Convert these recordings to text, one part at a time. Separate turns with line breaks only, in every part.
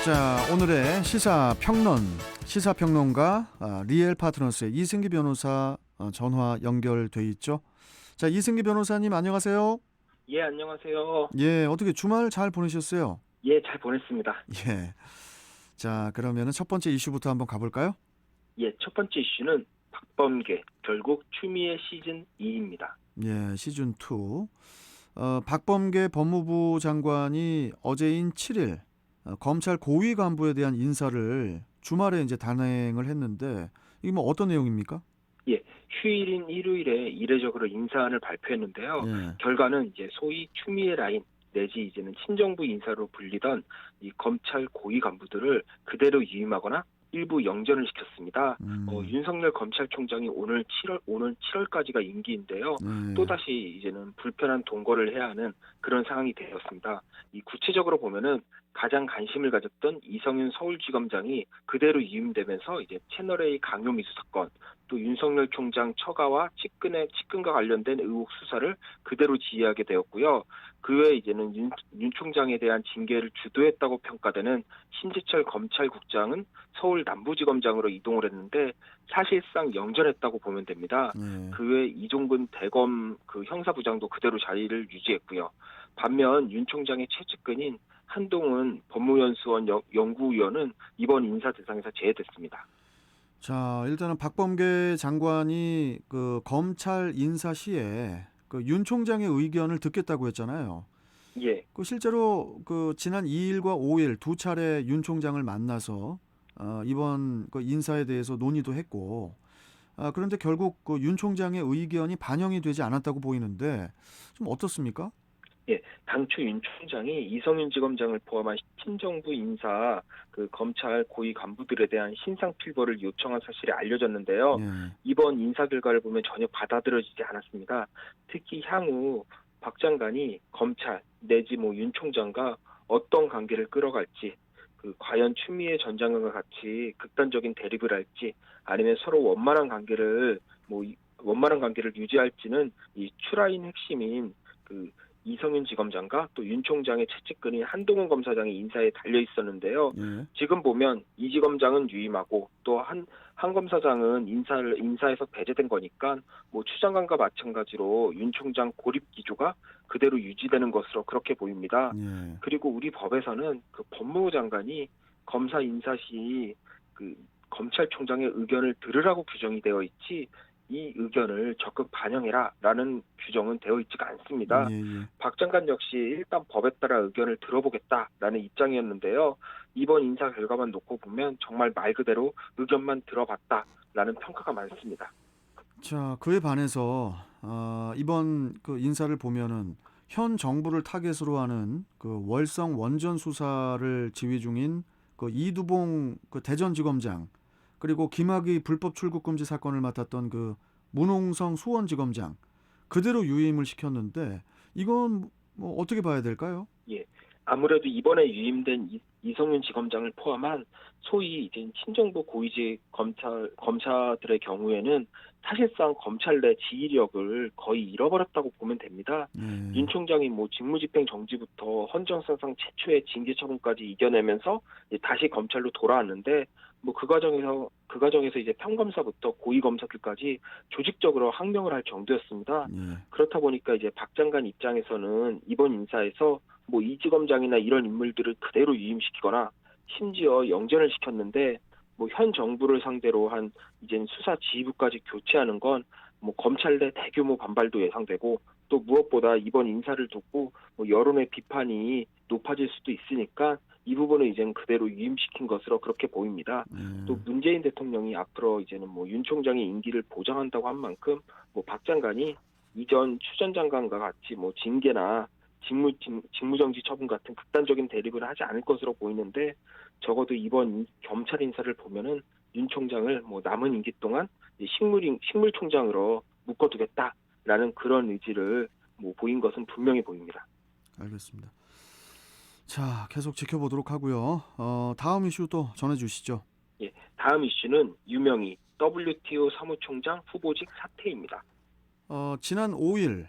자, 오늘의 시사평론가 리엘 파트너스의 이승기 변호사 전화 연결돼 있죠. 자, 이승기 변호사님 안녕하세요.
예, 안녕하세요.
예, 어떻게 주말 잘 보내셨어요?
예, 잘 보냈습니다.
예. 자, 그러면은 첫 번째 이슈부터 한번 가볼까요?
예, 첫 번째 이슈는 박범계, 결국 추미애 시즌 2입니다.
예, 시즌 2. 박범계 법무부 장관이 어제인 7일 검찰 고위 간부에 대한 인사를 주말에 이제 단행을 했는데 이게 뭐 어떤 내용입니까?
예, 휴일인 일요일에 이례적으로 인사안을 발표했는데요.
예.
결과는 이제 소위 추미애 라인 내지 이제는 친정부 인사로 불리던 이 검찰 고위 간부들을 그대로 유임하거나 일부 영전을 시켰습니다. 윤석열 검찰총장이 오늘 7월까지가 임기인데요. 또다시 이제는 불편한 동거를 해야 하는 그런 상황이 되었습니다. 이 구체적으로 보면은 가장 관심을 가졌던 이성윤 서울지검장이 그대로 유임되면서 이제 채널A 강요미수 사건, 또 윤석열 총장 처가와 측근과 관련된 의혹 수사를 그대로 지휘하게 되었고요. 그 외에 이제는 윤 총장에 대한 징계를 주도했다고 평가되는 신재철 검찰국장은 서울 남부지검장으로 이동을 했는데 사실상 영전했다고 보면 됩니다. 그 외에 이종근 대검 그 형사부장도 그대로 자리를 유지했고요. 반면 윤 총장의 최측근인 한동훈 법무연수원 연구위원은 이번 인사 대상에서 제외됐습니다.
자, 일단은 박범계 장관이 그 검찰 인사 시에 그 윤 총장의 의견을 듣겠다고 했잖아요.
예.
그 실제로 그 지난 2일과 5일 두 차례 윤 총장을 만나서 이번 그 인사에 대해서 논의도 했고, 그런데 결국 그 윤 총장의 의견이 반영이 되지 않았다고 보이는데 좀 어떻습니까?
예, 당초 윤 총장이 이성윤 지검장을 포함한 친정부 인사 그 검찰 고위 간부들에 대한 신상 필거를 요청한 사실이 알려졌는데요.
예.
이번 인사 결과를 보면 전혀 받아들여지지 않았습니다. 특히 향후 박 장관이 검찰 내지 윤 총장과 어떤 관계를 끌어갈지, 그 과연 추미애 전 장관과 같이 극단적인 대립을 할지, 아니면 서로 원만한 관계를 유지할지는 이 추라인 핵심인 그 이성윤 지검장과 또 윤 총장의 최측근인 한동훈 검사장의 인사에 달려 있었는데요.
예.
지금 보면 이 지검장은 유임하고 또 한 검사장은 인사에서 배제된 거니까 추 장관과 마찬가지로 윤 총장 고립 기조가 그대로 유지되는 것으로 그렇게 보입니다.
예.
그리고 우리 법에서는 그 법무부 장관이 검사 인사 시 그 검찰총장의 의견을 들으라고 규정이 되어 있지 이 의견을 적극 반영해라라는 규정은 되어 있지가 않습니다.
예, 예.
박 장관 역시 일단 법에 따라 의견을 들어보겠다라는 입장이었는데요. 이번 인사 결과만 놓고 보면 정말 말 그대로 의견만 들어봤다라는 평가가 많습니다.
자, 그에 반해서 이번 그 인사를 보면은 현 정부를 타겟으로 하는 그 월성 원전 수사를 지휘 중인 그 이두봉 그 대전지검장, 그리고 김학의 불법 출국 금지 사건을 맡았던 그 문홍성 수원지검장 그대로 유임을 시켰는데 이건 뭐 어떻게 봐야 될까요?
예. 아무래도 이번에 유임된 이성윤 지검장을 포함한 소위 이제 친정부 고위직 검사들의 경우에는 사실상 검찰 내 지휘력을 거의 잃어버렸다고 보면 됩니다. 윤 총장이 직무집행 정지부터 헌정사상 최초의 징계 처분까지 이겨내면서 다시 검찰로 돌아왔는데 그 과정에서 이제 평검사부터 고위 검사들까지 조직적으로 항명을 할 정도였습니다. 그렇다 보니까 이제 박 장관 입장에서는 이번 인사에서 이지검장이나 이런 인물들을 그대로 유임시키거나 심지어 영전을 시켰는데 현 정부를 상대로 한 이젠 수사 지휘부까지 교체하는 건 검찰 내 대규모 반발도 예상되고 또 무엇보다 이번 인사를 두고 여론의 비판이 높아질 수도 있으니까 이 부분을 이제는 그대로 유임시킨 것으로 그렇게 보입니다. 또 문재인 대통령이 앞으로 이제는 윤 총장의 임기를 보장한다고 한 만큼 박 장관이 이전 추 전 장관과 같이 징계나 직무정지 처분 같은 극단적인 대립을 하지 않을 것으로 보이는데 적어도 이번 검찰 인사를 보면은 윤 총장을 남은 임기 동안 식물총장으로 묶어두겠다라는 그런 의지를 보인 것은 분명히 보입니다.
알겠습니다. 자, 계속 지켜보도록 하고요. 다음 이슈 또 전해주시죠.
예, 다음 이슈는 유명희 WTO 사무총장 후보직 사퇴입니다.
지난 5일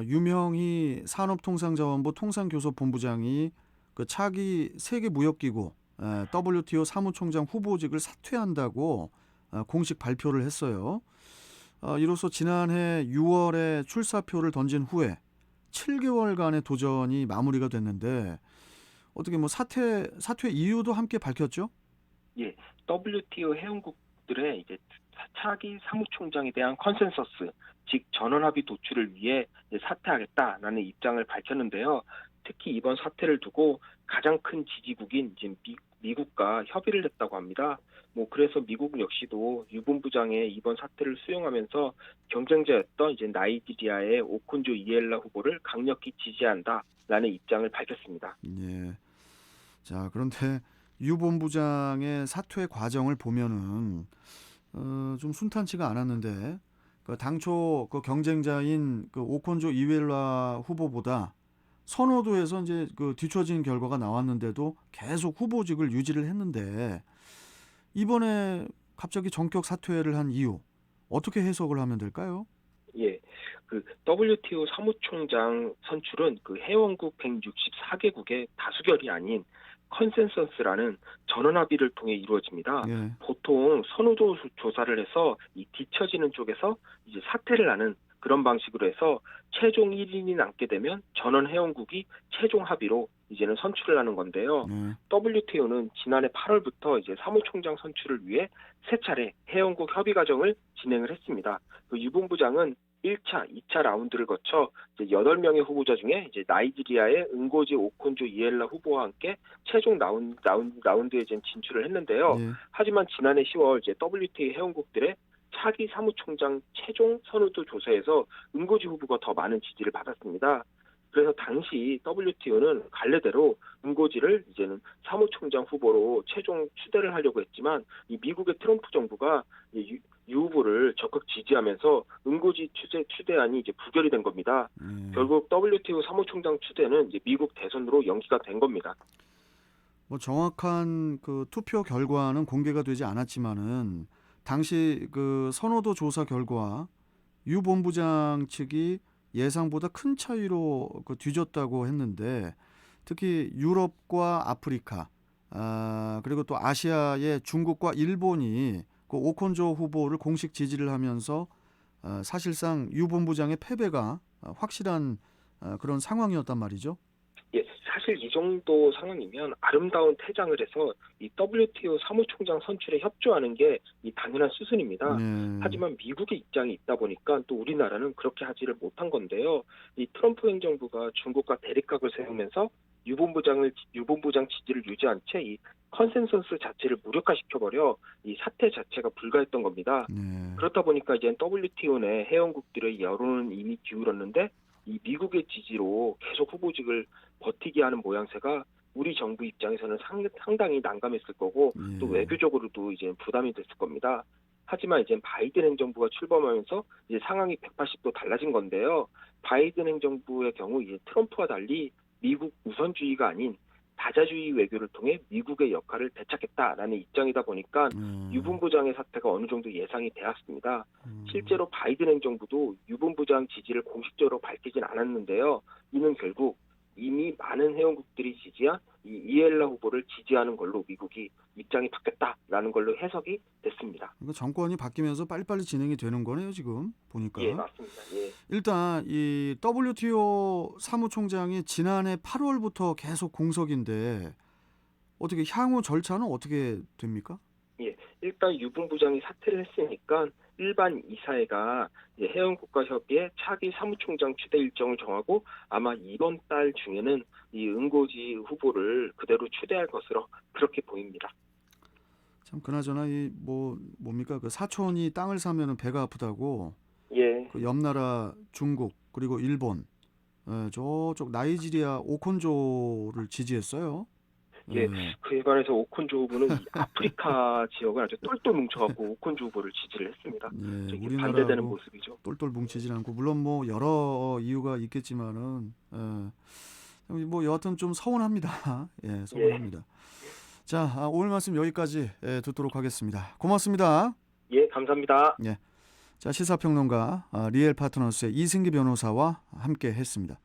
유명희 산업통상자원부 통상교섭본부장이 그 차기 세계무역기구 WTO 사무총장 후보직을 사퇴한다고 공식 발표를 했어요. 이로써 지난해 6월에 출사표를 던진 후에 7개월간의 도전이 마무리가 됐는데 어떻게 뭐 사퇴 이유도 함께 밝혔죠?
예, WTO 회원국들의 이제 차기 사무총장에 대한 컨센서스, 즉 전원합의 도출을 위해 이제 사퇴하겠다라는 입장을 밝혔는데요. 특히 이번 사태를 두고 가장 큰 지지국인 이제 미국과 협의를 했다고 합니다. 뭐 그래서 미국 역시도 유본부장의 이번 사태를 수용하면서 경쟁자였던 이제 나이지리아의 오콘조 이엘라 후보를 강력히 지지한다라는 입장을 밝혔습니다.
예. 자, 그런데 유 본부장의 사퇴 과정을 보면은 좀 순탄치가 않았는데 그 당초 그 경쟁자인 그 오콘조 이웰라 후보보다 선호도에서 이제 그 뒤처진 결과가 나왔는데도 계속 후보직을 유지를 했는데 이번에 갑자기 전격 사퇴를 한 이유 어떻게 해석을 하면 될까요?
예, 그 WTO 사무총장 선출은 그 회원국 164개국의 다수결이 아닌 컨센서스라는 전원합의를 통해 이루어집니다.
예.
보통 선호도 조사를 해서 이 뒤처지는 쪽에서 이제 사퇴를 하는 그런 방식으로 해서 최종 1인이 남게 되면 전원 회원국이 최종 합의로 이제는 선출을 하는 건데요.
예.
WTO는 지난해 8월부터 이제 사무총장 선출을 위해 세 차례 회원국 협의 과정을 진행을 했습니다. 그 유본부장은 1차, 2차 라운드를 거쳐 이제 8명의 후보자 중에 이제 나이지리아의 응고지 오콘조 이엘라 후보와 함께 최종 라운드에 이제 진출을 했는데요.
예.
하지만 지난해 10월 이제 WTO 회원국들의 차기 사무총장 최종 선호도 조사에서 응고지 후보가 더 많은 지지를 받았습니다. 그래서 당시 WTO는 갈래대로 응고지를 이제는 사무총장 후보로 최종 추대를 하려고 했지만 이 미국의 트럼프 정부가 유 후보를 적극 지지하면서 응고지 추대안이 이제 부결이 된 겁니다. 결국 WTO 사무총장 추대는 이제 미국 대선으로 연기가 된 겁니다.
뭐 정확한 그 투표 결과는 공개가 되지 않았지만은 당시 그 선호도 조사 결과 유 본부장 측이 예상보다 큰 차이로 그 뒤졌다고 했는데 특히 유럽과 아프리카 그리고 또 아시아의 중국과 일본이 그 오콘조 후보를 공식 지지를 하면서 사실상 유 본부장의 패배가 확실한 그런 상황이었단 말이죠.
예, 사실 이 정도 상황이면 아름다운 퇴장을 해서 이 WTO 사무총장 선출에 협조하는 게 이 당연한 수순입니다.
네.
하지만 미국의 입장이 있다 보니까 또 우리나라는 그렇게 하지를 못한 건데요. 이 트럼프 행정부가 중국과 대립각을 세우면서 유본부장 지지를 유지한 채 이 컨센서스 자체를 무력화시켜버려 이 사태 자체가 불가했던 겁니다.
네.
그렇다 보니까 이제 WTO 내 회원국들의 여론은 이미 기울었는데 이 미국의 지지로 계속 후보직을 버티게 하는 모양새가 우리 정부 입장에서는 상당히 난감했을 거고 또 외교적으로도 이제 부담이 됐을 겁니다. 하지만 이제 바이든 행정부가 출범하면서 이제 상황이 180도 달라진 건데요. 바이든 행정부의 경우 이제 트럼프와 달리 미국 우선주의가 아닌 다자주의 외교를 통해 미국의 역할을 되찾겠다라는 입장이다 보니까 유본부장의 사태가 어느 정도 예상이 되었습니다. 실제로 바이든 행정부도 유본부장 지지를 공식적으로 밝히진 않았는데요. 이는 결국 이미 많은 회원국들이 지지한 이 이엘라 후보를 지지하는 걸로 미국이 입장이 바뀌었다라는 걸로 해석이 됐습니다.
그러니까 정권이 바뀌면서 빨리빨리 진행이 되는 거네요, 지금 보니까.
예, 맞습니다. 예.
일단 이 WTO 사무총장이 지난해 8월부터 계속 공석인데 어떻게 향후 절차는 어떻게 됩니까?
예, 일단 유본부장이 사퇴를 했으니까 일반 이사회가 회원국가 협의회 차기 사무총장 추대 일정을 정하고 아마 이번 달 중에는 이 응고지 후보를 그대로 추대할 것으로 그렇게 보입니다.
참 그나저나 이 뭡니까 그 사촌이 땅을 사면은 배가 아프다고
예,
그 옆나라 중국 그리고 일본 저쪽 나이지리아 오콘조를 지지했어요.
예, 그에 반해서 오콘조 후보는 이 아프리카 지역을 아주 똘똘 뭉쳐갖고 오콘조 후보를 지지를 했습니다.
예,
이게 반대되는
우리나라하고
모습이죠.
똘똘 뭉치진 않고 물론 뭐 여러 이유가 있겠지만은 뭐 여하튼 좀 서운합니다. 예, 서운합니다. 자, 오늘 말씀 여기까지 듣도록 하겠습니다. 고맙습니다.
예, 감사합니다.
자, 시사평론가 리엘 파트너스의 이승기 변호사와 함께 했습니다.